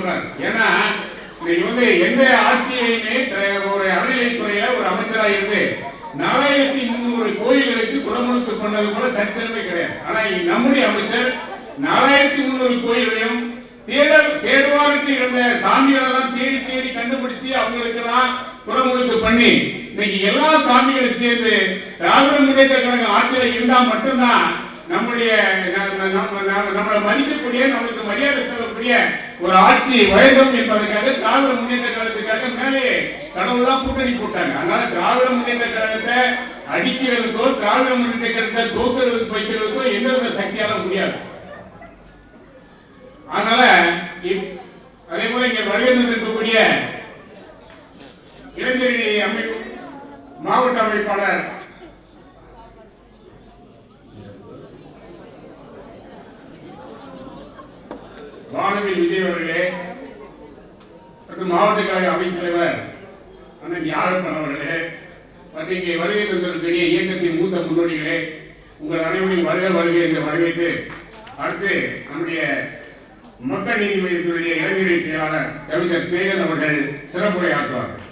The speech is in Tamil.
சொல்றாரு. ஏன்னா இன்னைக்கு எந்த ஆட்சியையுமே ஒரு அறநிலைத்துறையில ஒரு அமைச்சராக இருந்து 4300 கோயில்களுக்கு குடமுழுக்கு பண்ணது போல சரித்திரமே கிடையாது. ஆனா நம்முடைய அமைச்சர் 4300 கோயில்களையும் தேடுவாருக்கு இருந்த சாமிகளெல்லாம் தேடி தேடி கண்டுபிடிச்சு அவங்களுக்கெல்லாம் குடமுழுக்கு பண்ணி இன்னைக்கு எல்லா சாமிகளும் சேர்ந்து திராவிட முன்னேற்ற கழக ஆட்சியில் இருந்தா மட்டும்தான் நம்மளை மதிக்கக்கூடிய நம்மளுக்கு மரியாதை செல்லக்கூடிய ஒரு ஆட்சி வேண்டும் என்பதற்காக திராவிட முன்னேற்ற கழகத்துக்காக மேலே கடவுள்லாம் கூட்டணி போட்டாங்க. அதனால திராவிட முன்னேற்ற கழகத்தை அடிக்கிறதுக்கோ திராவிட முன்னேற்ற கழகத்தை தோக்கிறதுக்கு வைக்கிறதுக்கோ எந்தவித சக்தியால முடியாது. அதனால அதே போல இங்க வருகை இருக்கக்கூடிய இளைஞரணி அமைப்பு மாவட்ட அமைப்பாளர் வானவில் விஜய் அவர்களே மற்றும் மாவட்ட கழக அமைப்பு தலைவர் அண்ணன் யாழப்பன் அவர்களே மற்றும் இங்கே வருகை தந்திருக்கிற இயக்கத்தின் மூத்த முன்னோடிகளே, உங்கள் அனைவரையும் வருகை என்று வரவேற்று அடுத்து நம்முடைய மக்கள் நீதி மையத்தினுடைய இளைஞரணி செயலாளர் கவிஞர் சேகன் அவர்கள் சிறப்புரை ஆற்றுவார்கள்.